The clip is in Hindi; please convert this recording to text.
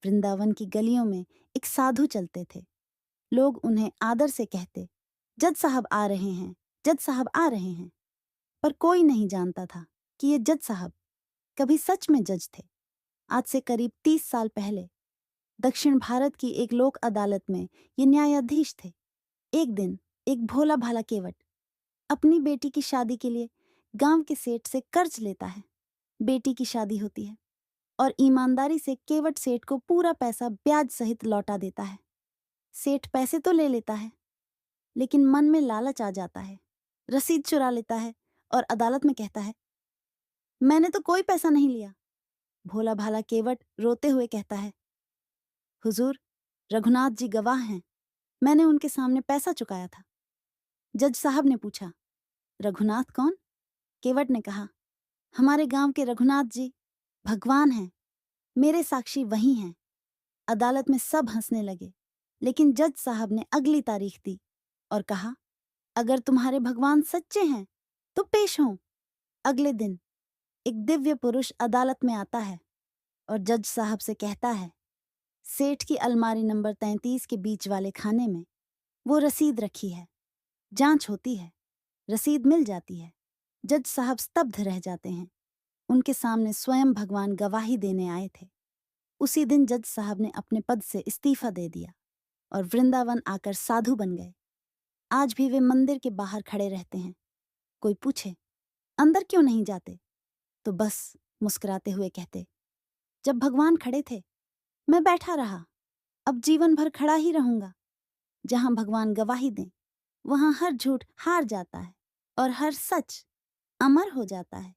वृंदावन की गलियों में एक साधु चलते थे। लोग उन्हें आदर से कहते, जज साहब आ रहे हैं, जज साहब आ रहे हैं। पर कोई नहीं जानता था कि ये जज साहब कभी सच में जज थे। आज से करीब 30 साल पहले दक्षिण भारत की एक लोक अदालत में ये न्यायाधीश थे। एक दिन एक भोला भाला केवट अपनी बेटी की शादी के लिए गांव के सेठ से कर्ज लेता है। बेटी की शादी होती है और ईमानदारी से केवट सेठ को पूरा पैसा ब्याज सहित लौटा देता है। सेठ पैसे तो ले लेता है, लेकिन मन में लालच आ जाता है, रसीद चुरा लेता है और अदालत में कहता है, मैंने तो कोई पैसा नहीं लिया। भोला भाला केवट रोते हुए कहता है, हुजूर, रघुनाथ जी गवाह हैं, मैंने उनके सामने पैसा चुकाया था। जज साहब ने पूछा, रघुनाथ कौन? केवट ने कहा, हमारे गांव के रघुनाथ जी भगवान हैं, मेरे साक्षी वही हैं। अदालत में सब हंसने लगे, लेकिन जज साहब ने अगली तारीख दी और कहा, अगर तुम्हारे भगवान सच्चे हैं तो पेश हों। अगले दिन एक दिव्य पुरुष अदालत में आता है और जज साहब से कहता है, सेठ की अलमारी नंबर 33 के बीच वाले खाने में वो रसीद रखी है। जांच होती है, रसीद मिल जाती है। जज साहब स्तब्ध रह जाते हैं। उनके सामने स्वयं भगवान गवाही देने आए थे। उसी दिन जज साहब ने अपने पद से इस्तीफा दे दिया और वृंदावन आकर साधु बन गए। आज भी वे मंदिर के बाहर खड़े रहते हैं। कोई पूछे, अंदर क्यों नहीं जाते? तो बस मुस्कुराते हुए कहते, जब भगवान खड़े थे मैं बैठा रहा, अब जीवन भर खड़ा ही रहूंगा। जहां भगवान गवाही दें, वहां हर झूठ हार जाता है और हर सच अमर हो जाता है।